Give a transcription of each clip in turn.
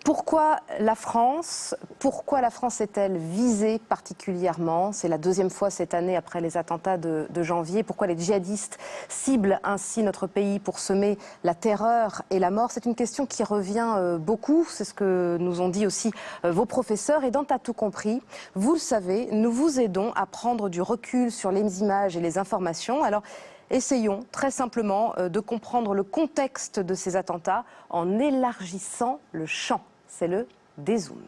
Pourquoi la France est-elle visée particulièrement? C'est la deuxième fois cette année après les attentats de janvier. Pourquoi les djihadistes ciblent ainsi notre pays pour semer la terreur et la mort? C'est une question qui revient beaucoup. C'est ce que nous ont dit aussi vos professeurs. Et dans T'as tout compris, vous le savez, nous vous aidons à prendre du recul sur les images et les informations. Alors, essayons très simplement de comprendre le contexte de ces attentats en élargissant le champ. C'est le dézoom.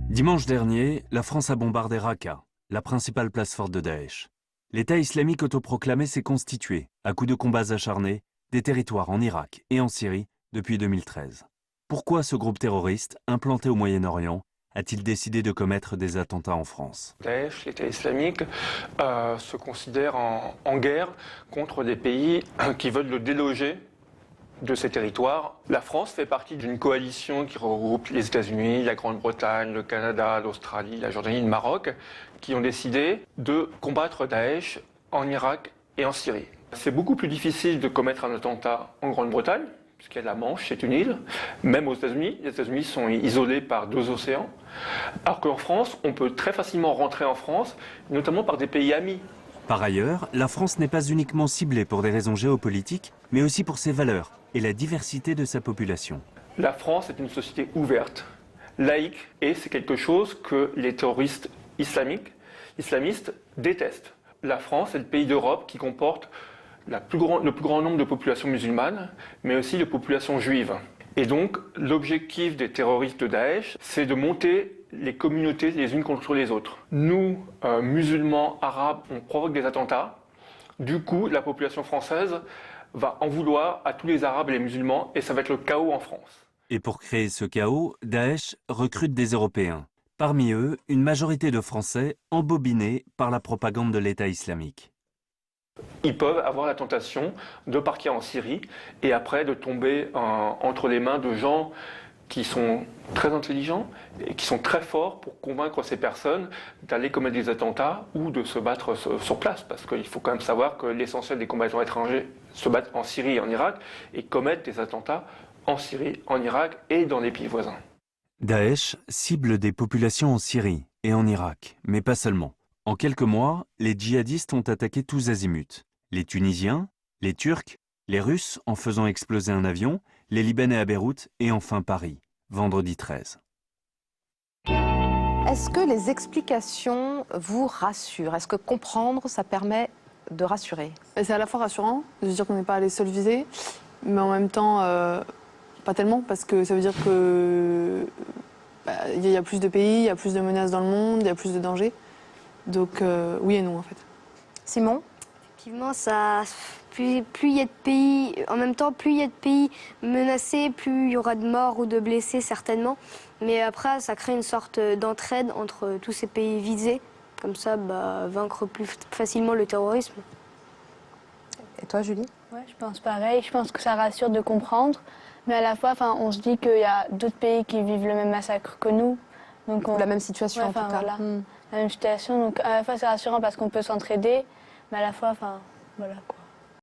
Dimanche dernier, la France a bombardé Raqqa, la principale place forte de Daesh. L'État islamique autoproclamé s'est constitué, à coups de combats acharnés, des territoires en Irak et en Syrie depuis 2013. Pourquoi ce groupe terroriste, implanté au Moyen-Orient, a-t-il décidé de commettre des attentats en France? Daesh, l'État islamique, se considère en guerre contre des pays qui veulent le déloger de ces territoires. La France fait partie d'une coalition qui regroupe les États-Unis, la Grande-Bretagne, le Canada, l'Australie, la Jordanie, le Maroc, qui ont décidé de combattre Daesh en Irak et en Syrie. C'est beaucoup plus difficile de commettre un attentat en Grande-Bretagne, puisqu'il y a la Manche, c'est une île, même aux États-Unis. Les États-Unis sont isolés par 2 océans. Alors qu'en France, on peut très facilement rentrer en France, notamment par des pays amis. Par ailleurs, la France n'est pas uniquement ciblée pour des raisons géopolitiques, mais aussi pour ses valeurs et la diversité de sa population. La France est une société ouverte, laïque, et c'est quelque chose que les terroristes islamistes détestent. La France est le pays d'Europe qui comporte le plus grand nombre de populations musulmanes, mais aussi de populations juives. Et donc, l'objectif des terroristes de Daesh, c'est de monter les communautés les unes contre les autres. Nous, musulmans, arabes, on provoque des attentats. Du coup, la population française va en vouloir à tous les arabes et les musulmans, et ça va être le chaos en France. Et pour créer ce chaos, Daesh recrute des Européens. Parmi eux, une majorité de Français embobinés par la propagande de l'État islamique. Ils peuvent avoir la tentation de partir en Syrie et après de tomber entre les mains de gens qui sont très intelligents et qui sont très forts pour convaincre ces personnes d'aller commettre des attentats ou de se battre sur place. Parce qu'il faut quand même savoir que l'essentiel des combattants étrangers se battent en Syrie et en Irak et commettent des attentats en Syrie, en Irak et dans les pays voisins. Daesh cible des populations en Syrie et en Irak, mais pas seulement. En quelques mois, les djihadistes ont attaqué tous azimuts. Les Tunisiens, les Turcs, les Russes en faisant exploser un avion, les Libanais à Beyrouth et enfin Paris, vendredi 13. Est-ce que les explications vous rassurent? Est-ce que comprendre, ça permet de rassurer? C'est à la fois rassurant de se dire qu'on n'est pas les seuls visés, mais en même temps, pas tellement, parce que ça veut dire que il y a plus de pays, il y a plus de menaces dans le monde, il y a plus de dangers. Donc oui et non en fait. Simon? Effectivement, plus il y a de pays, en même temps, plus il y a de pays menacés, plus il y aura de morts ou de blessés certainement. Mais après, ça crée une sorte d'entraide entre tous ces pays visés. Comme ça, vaincre plus facilement le terrorisme. Et toi, Julie? Ouais, je pense pareil. Je pense que ça rassure de comprendre. Mais à la fois, on se dit qu'il y a d'autres pays qui vivent le même massacre que nous. Donc la même situation en tout cas. Voilà, la même situation. Donc à la fois, c'est rassurant parce qu'on peut s'entraider. Mais à la fois, voilà quoi.